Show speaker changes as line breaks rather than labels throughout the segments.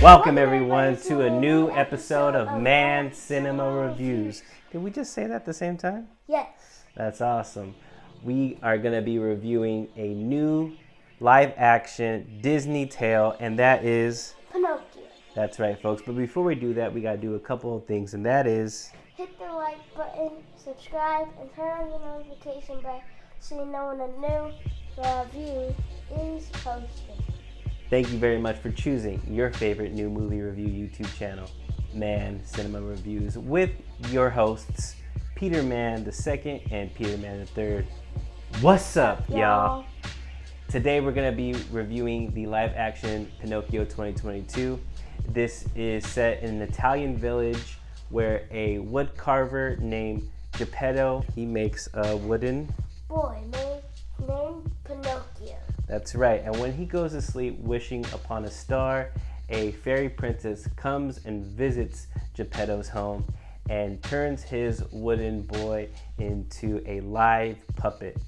Welcome everyone to a new episode of Mann Cinema Reviews. Did we just say that at the same time?
Yes.
That's awesome. We are going to be reviewing a new live action Disney tale, and that is
Pinocchio.
That's right, folks. But before we do that, we got to do a couple of things, and that is
hit the like button, subscribe, and turn on the notification bell so you know when a new review is posted.
Thank you very much for choosing your favorite new movie review YouTube channel, Mann Cinema Reviews, with your hosts, Peter Mann II and Peter Mann III. What's up, y'all? Today we're going to be reviewing the live-action Pinocchio 2022. This is set in an Italian village where a wood carver named Geppetto, he makes a wooden
boy named Pinocchio.
That's right. And when he goes to sleep wishing upon a star, a fairy princess comes and visits Geppetto's home and turns his wooden boy into a live puppet.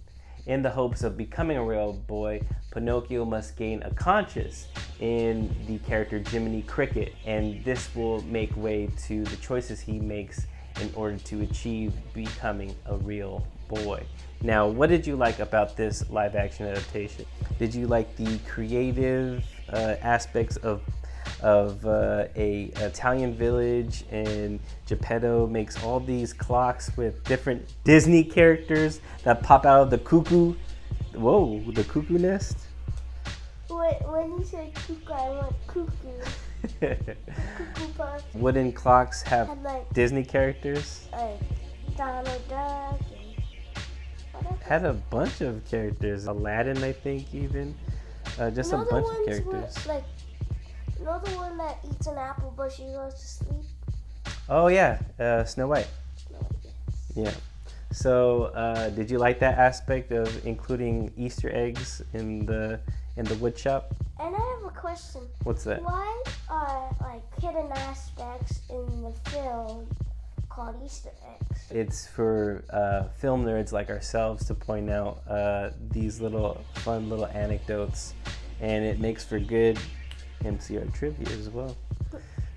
In the hopes of becoming a real boy, Pinocchio must gain a conscience in the character Jiminy Cricket, and this will make way to the choices he makes in order to achieve becoming a real boy. Now, what did you like about this live action adaptation? Did you like the creative aspects of a Italian village, and Geppetto makes all these clocks with different Disney characters that pop out of the cuckoo nest?
When you said cuckoo, I went cuckoo. Cuckoo puff.
Wooden clocks have
like,
Disney characters?
Like Donald Duck.
Had a bunch of characters. Aladdin, I think, even. Just a bunch of characters.
You know the one that eats an apple but she goes to sleep?
Oh, yeah. Snow White. Yeah. So, did you like that aspect of including Easter eggs in the wood shop?
And I have a question.
What's that?
Why are hidden aspects in the film called Easter eggs?
It's for film nerds like ourselves to point out these fun little anecdotes, and it makes for good MCR trivia as well.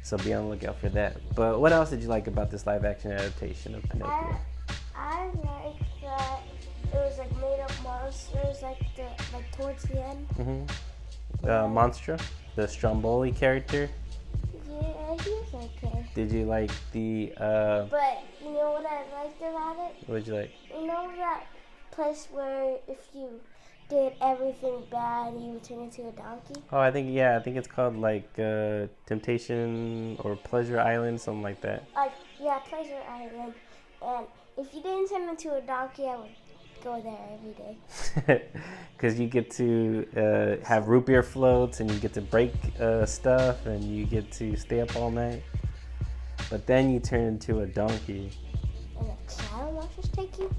So be on the lookout for that. But what else did you like about this live action adaptation of Pinocchio?
I like that it was made up monsters towards the end.
Mm-hmm. Monstra, the Stromboli character.
Yeah, he was okay.
Did you like the
But you know what I liked about it?
What did you like?
You know that place where if you did everything bad, you would turn into a donkey?
Oh, I think it's called Temptation or Pleasure Island, something like that.
Yeah, Pleasure Island. And if you didn't turn into a donkey, I would go there every day.
Because you get to have root beer floats, and you get to break stuff, and you get to stay up all night. But then you turn into a donkey.
And the cattle monsters take you?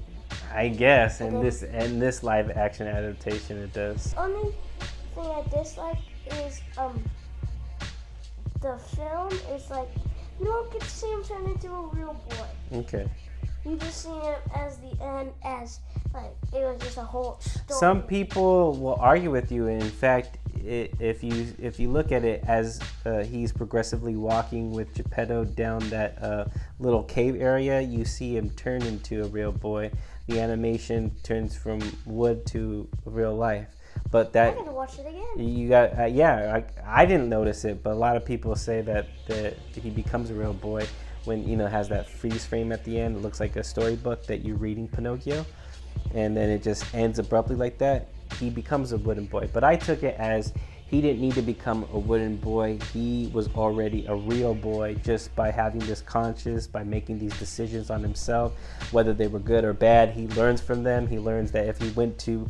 I guess in this live action adaptation it does.
Only thing I dislike is the film is you don't get to see him turn into a real boy.
Okay.
You just see him as the end as it was just a whole story.
Some people will argue with you. In fact, if you look at it as he's progressively walking with Geppetto down that little cave area, you see him turn into a real boy. The animation turns from wood to real life. But that
I gotta watch it again.
You got I didn't notice it, but a lot of people say that he becomes a real boy when has that freeze frame at the end. It looks like a storybook that you're reading Pinocchio, and then it just ends abruptly like that. He becomes a wooden boy. But I took it as he didn't need to become a wooden boy. He was already a real boy just by having this conscience, by making these decisions on himself, whether they were good or bad. He learns from them. He learns that if he went to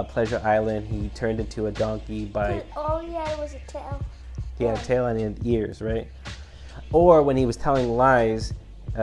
Pleasure Island, he turned into a donkey by...
Oh, yeah, it was a tail.
He had a tail and ears, right? Or when he was telling lies,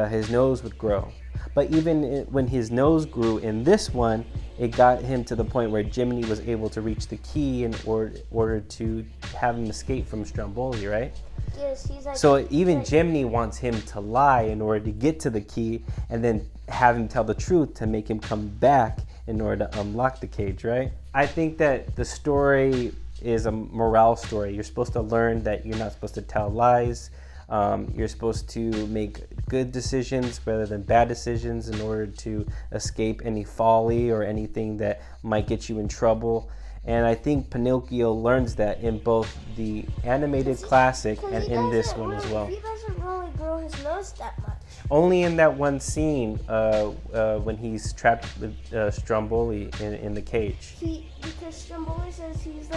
his nose would grow. But even when his nose grew in this one, it got him to the point where Jiminy was able to reach the key in order to have him escape from Stromboli, right?
Yes, he's
So even Jiminy wants him to lie in order to get to the key, and then have him tell the truth to make him come back in order to unlock the cage, right? I think that the story is a morale story. You're supposed to learn that you're not supposed to tell lies. You're supposed to make good decisions rather than bad decisions in order to escape any folly or anything that might get you in trouble. And I think Pinocchio learns that in both the animated classic and in this one as well.
He doesn't really grow his nose that much.
Only in that one scene when he's trapped with Stromboli in the cage.
Because Stromboli says he's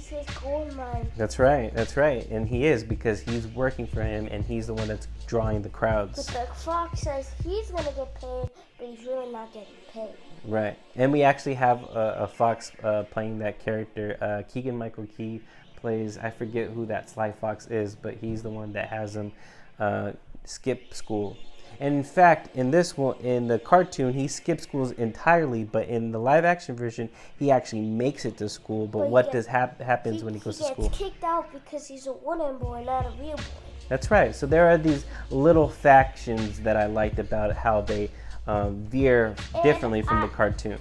his gold mine.
That's right. And he is, because he's working for him and he's the one that's drawing the crowds.
But the fox says he's going to get paid, but he's really not getting paid.
Right. And we actually have a fox playing that character. Keegan-Michael Key plays, I forget who that Sly Fox is, but he's the one that has him skip school. And in fact, in this one, in the cartoon, he skips schools entirely, but in the live-action version, he actually makes it to school. But what happens when he goes to school?
He gets kicked out because he's a wooden boy, not a real boy.
That's right. So there are these little factions that I liked about how they veer differently from the cartoon,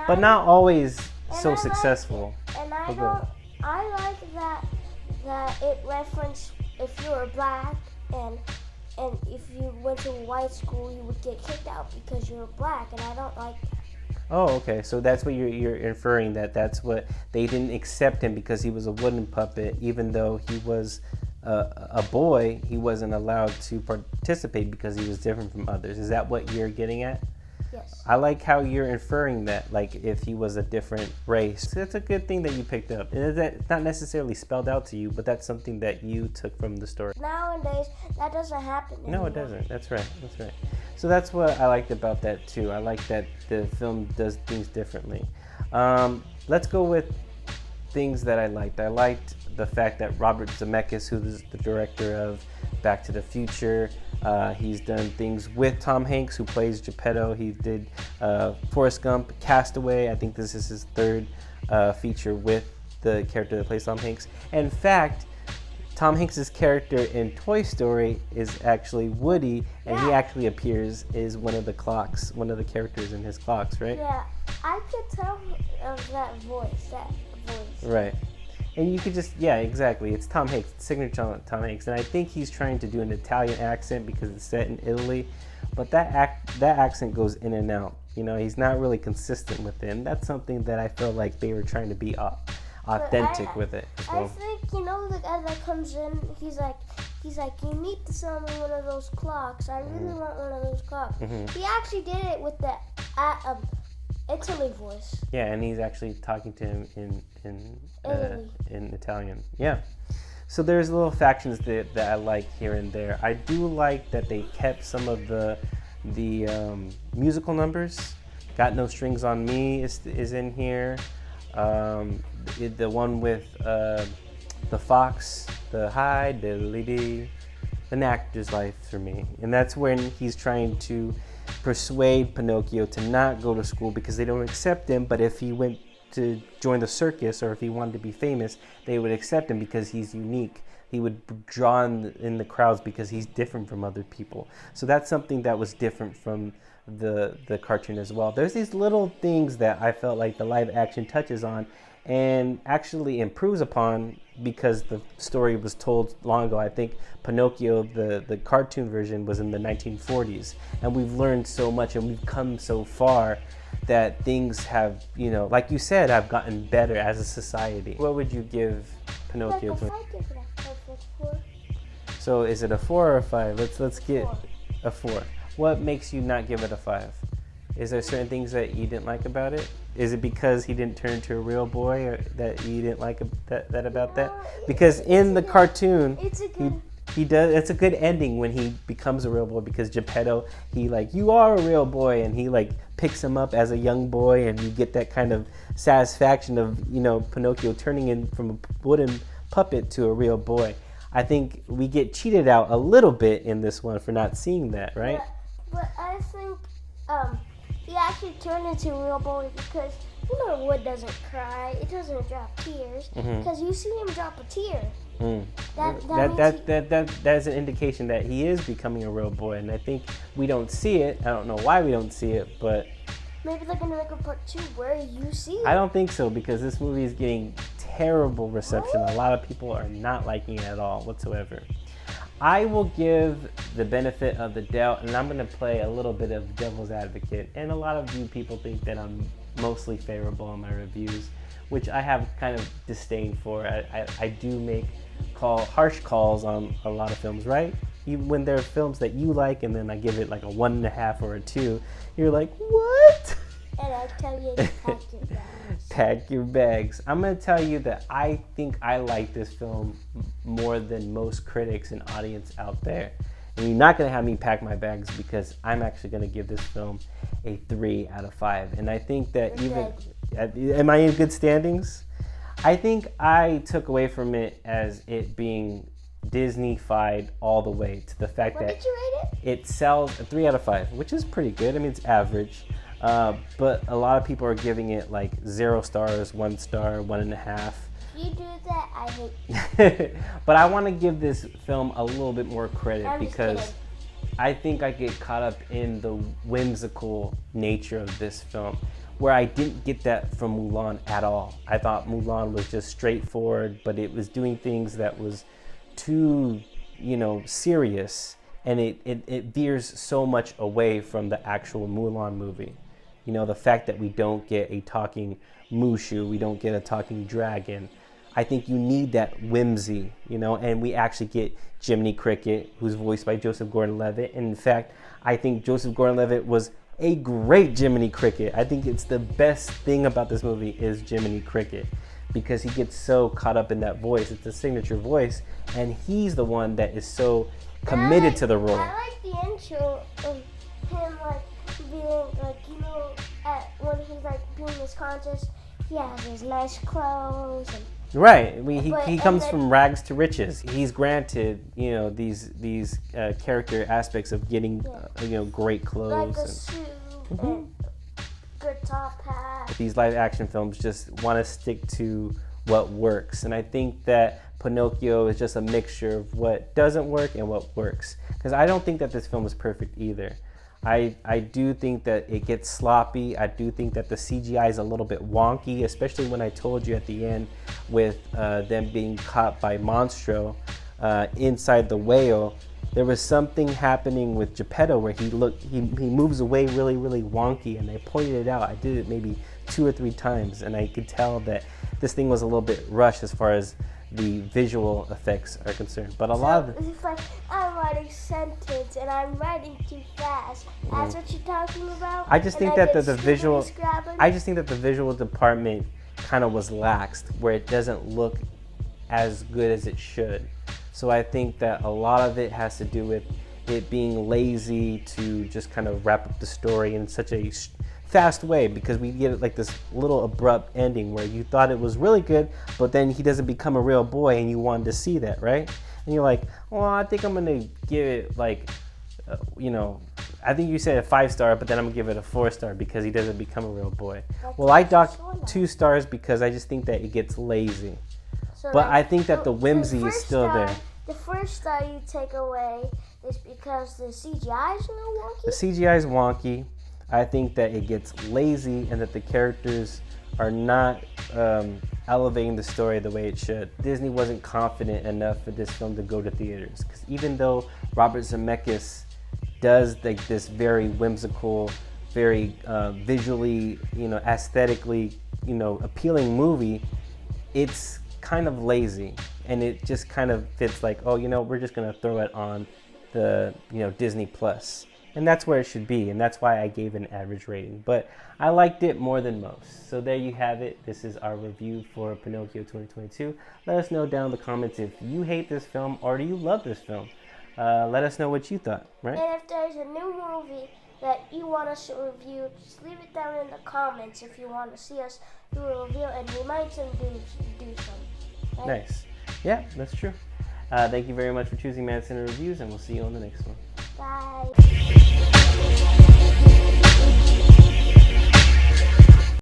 but not always so successful.
And I like that it referenced if you were black and if you went to a white school, you would get kicked out because you were black, and I don't like that.
Oh, okay. So that's what you're inferring, that's what they didn't accept him because he was a wooden puppet, even though he was a boy. He wasn't allowed to participate because he was different from others. Is that what you're getting at?
Yes.
I like how you're inferring that, like if he was a different race. So that's a good thing that you picked up. And it's not necessarily spelled out to you, but that's something that you took from the story.
Nowadays, that doesn't happen anymore.
No, it doesn't. That's right. So that's what I liked about that too. I like that the film does things differently. Let's go with things that I liked. I liked the fact that Robert Zemeckis, who is the director of Back to the Future, he's done things with Tom Hanks, who plays Geppetto. He did Forrest Gump, Castaway. I think this is his third feature with the character that plays Tom Hanks. In fact, Tom Hanks' character in Toy Story is actually Woody, and he actually appears as one of the characters in his clocks, right?
Yeah, I could tell of that voice.
Right. And you could just, yeah, exactly. It's Tom Hanks, signature Tom Hanks. And I think he's trying to do an Italian accent because it's set in Italy. But that accent goes in and out. You know, he's not really consistent with it. And that's something that I feel like they were trying to be authentic with it.
I think, the guy that comes in, he's like, you need to sell me one of those clocks. I really want one of those clocks. Mm-hmm. He actually did it with the Italy voice.
Yeah, and he's actually talking to him in Italian. Yeah. So there's little factions that I like here and there. I do like that they kept some of the musical numbers. Got No Strings on Me is in here. The one with the fox, the hi diddly dee, an actor's life for me. And that's when he's trying to persuade Pinocchio to not go to school because they don't accept him, but if he went to join the circus or if he wanted to be famous, they would accept him because he's unique. He would draw in the crowds because he's different from other people. So that's something that was different from the cartoon as well. There's these little things that I felt like the live action touches on and actually improves upon because the story was told long ago. I think Pinocchio, the cartoon version, was in the 1940s, and we've learned so much and we've come so far that things have, like you said, have gotten better as a society. What would you give Pinocchio? So is it a 4 or a 5? Let's get a 4. What makes you not give it a 5? Is there certain things that you didn't like about it? Is it because he didn't turn into a real boy, or that you didn't like that about that? Because in the cartoon, he does. It's a good ending when he becomes a real boy because Geppetto, you are a real boy, and he picks him up as a young boy, and you get that kind of satisfaction of Pinocchio turning in from a wooden puppet to a real boy. I think we get cheated out a little bit in this one for not seeing that, right?
But I think he actually turned into a real boy because wood doesn't cry, it doesn't drop tears, because you see him drop a tear. That's
an indication that he is becoming a real boy, and I think we don't see it. I don't know why we don't see it, but
maybe they're gonna make a part 2 where you see it.
I don't think so, because this movie is getting terrible reception. A lot of people are not liking it at all whatsoever. I will give the benefit of the doubt, and I'm going to play a little bit of devil's advocate. And a lot of you people think that I'm mostly favorable in my reviews, which I have kind of disdain for. I do make harsh calls on a lot of films, right? Even when there are films that you like, and then I give it like a 1.5 or a 2, you're like, what?
And I tell you to pack your bags.
Pack your bags. I'm going to tell you that I think I like this film more than most critics and audience out there. And you're not going to have me pack my bags, because I'm actually going to give this film a 3 out of 5. And I think that am I in good standings? I think I took away from it as it being Disney-fied all the way, to the fact
What
that
did you rate
it sells a 3 out of 5, which is pretty good. I mean, it's average. But a lot of people are giving it like 0 stars, 1 star, 1.5.
If you do that, I hate you.
But I want to give this film a little bit more credit,
I'm just
because
kidding.
I think I get caught up in the whimsical nature of this film, where I didn't get that from Mulan at all. I thought Mulan was just straightforward, but it was doing things that was too, serious, and it veers so much away from the actual Mulan movie. The fact that we don't get a talking Mushu, we don't get a talking dragon. I think you need that whimsy, and we actually get Jiminy Cricket, who's voiced by Joseph Gordon-Levitt. And in fact, I think Joseph Gordon-Levitt was a great Jiminy Cricket. I think it's the best thing about this movie is Jiminy Cricket, because he gets so caught up in that voice. It's a signature voice, and he's the one that is so committed to the role.
I like the intro of him being when he's being misconscious, he has his nice clothes and
right. I mean, he comes from rags to riches. He's granted, these character aspects of getting, great clothes.
Like a suit and good top hat.
These live action films just want to stick to what works. And I think that Pinocchio is just a mixture of what doesn't work and what works. Because I don't think that this film is perfect either. I do think that it gets sloppy. I do think that the CGI is a little bit wonky, especially when I told you at the end with them being caught by Monstro inside the whale. There was something happening with Geppetto where he moves away really, really wonky, and I pointed it out. I did it maybe 2 or 3 times, and I could tell that this thing was a little bit rushed as far as the visual effects are concerned. But a lot of
it's like, I'm writing sentence and I'm writing too fast. That's what you're talking about?
I just think that the visual department kind of was laxed, where it doesn't look as good as it should. So I think that a lot of it has to do with it being lazy to just kind of wrap up the story in such a fast way, because we get like this little abrupt ending where you thought it was really good, but then he doesn't become a real boy and you wanted to see that, right? And you're like, well, I think I'm gonna give it like, I think you said a 5-star, but then I'm gonna give it a 4-star because he doesn't become a real boy. Well, I docked 2 stars because I just think that it gets lazy. But I think that the whimsy is still there.
The first star you take away is because the CGI is a little wonky?
The CGI is wonky. I think that it gets lazy and that the characters are not elevating the story the way it should. Disney wasn't confident enough for this film to go to theaters, because even though Robert Zemeckis does like this very whimsical, very visually, aesthetically, appealing movie, it's kind of lazy, and it just kind of fits like, oh, we're just gonna throw it on the Disney Plus. And that's where it should be, and that's why I gave it an average rating. But I liked it more than most. So there you have it. This is our review for Pinocchio 2022. Let us know down in the comments if you hate this film or do you love this film. Let us know what you thought, right?
And if there's a new movie that you want us to review, just leave it down in the comments if you want to see us do a review, and we might do some. Right?
Nice. Yeah, that's true. Thank you very much for choosing Madison Reviews, and we'll see you on the next one.
Bye.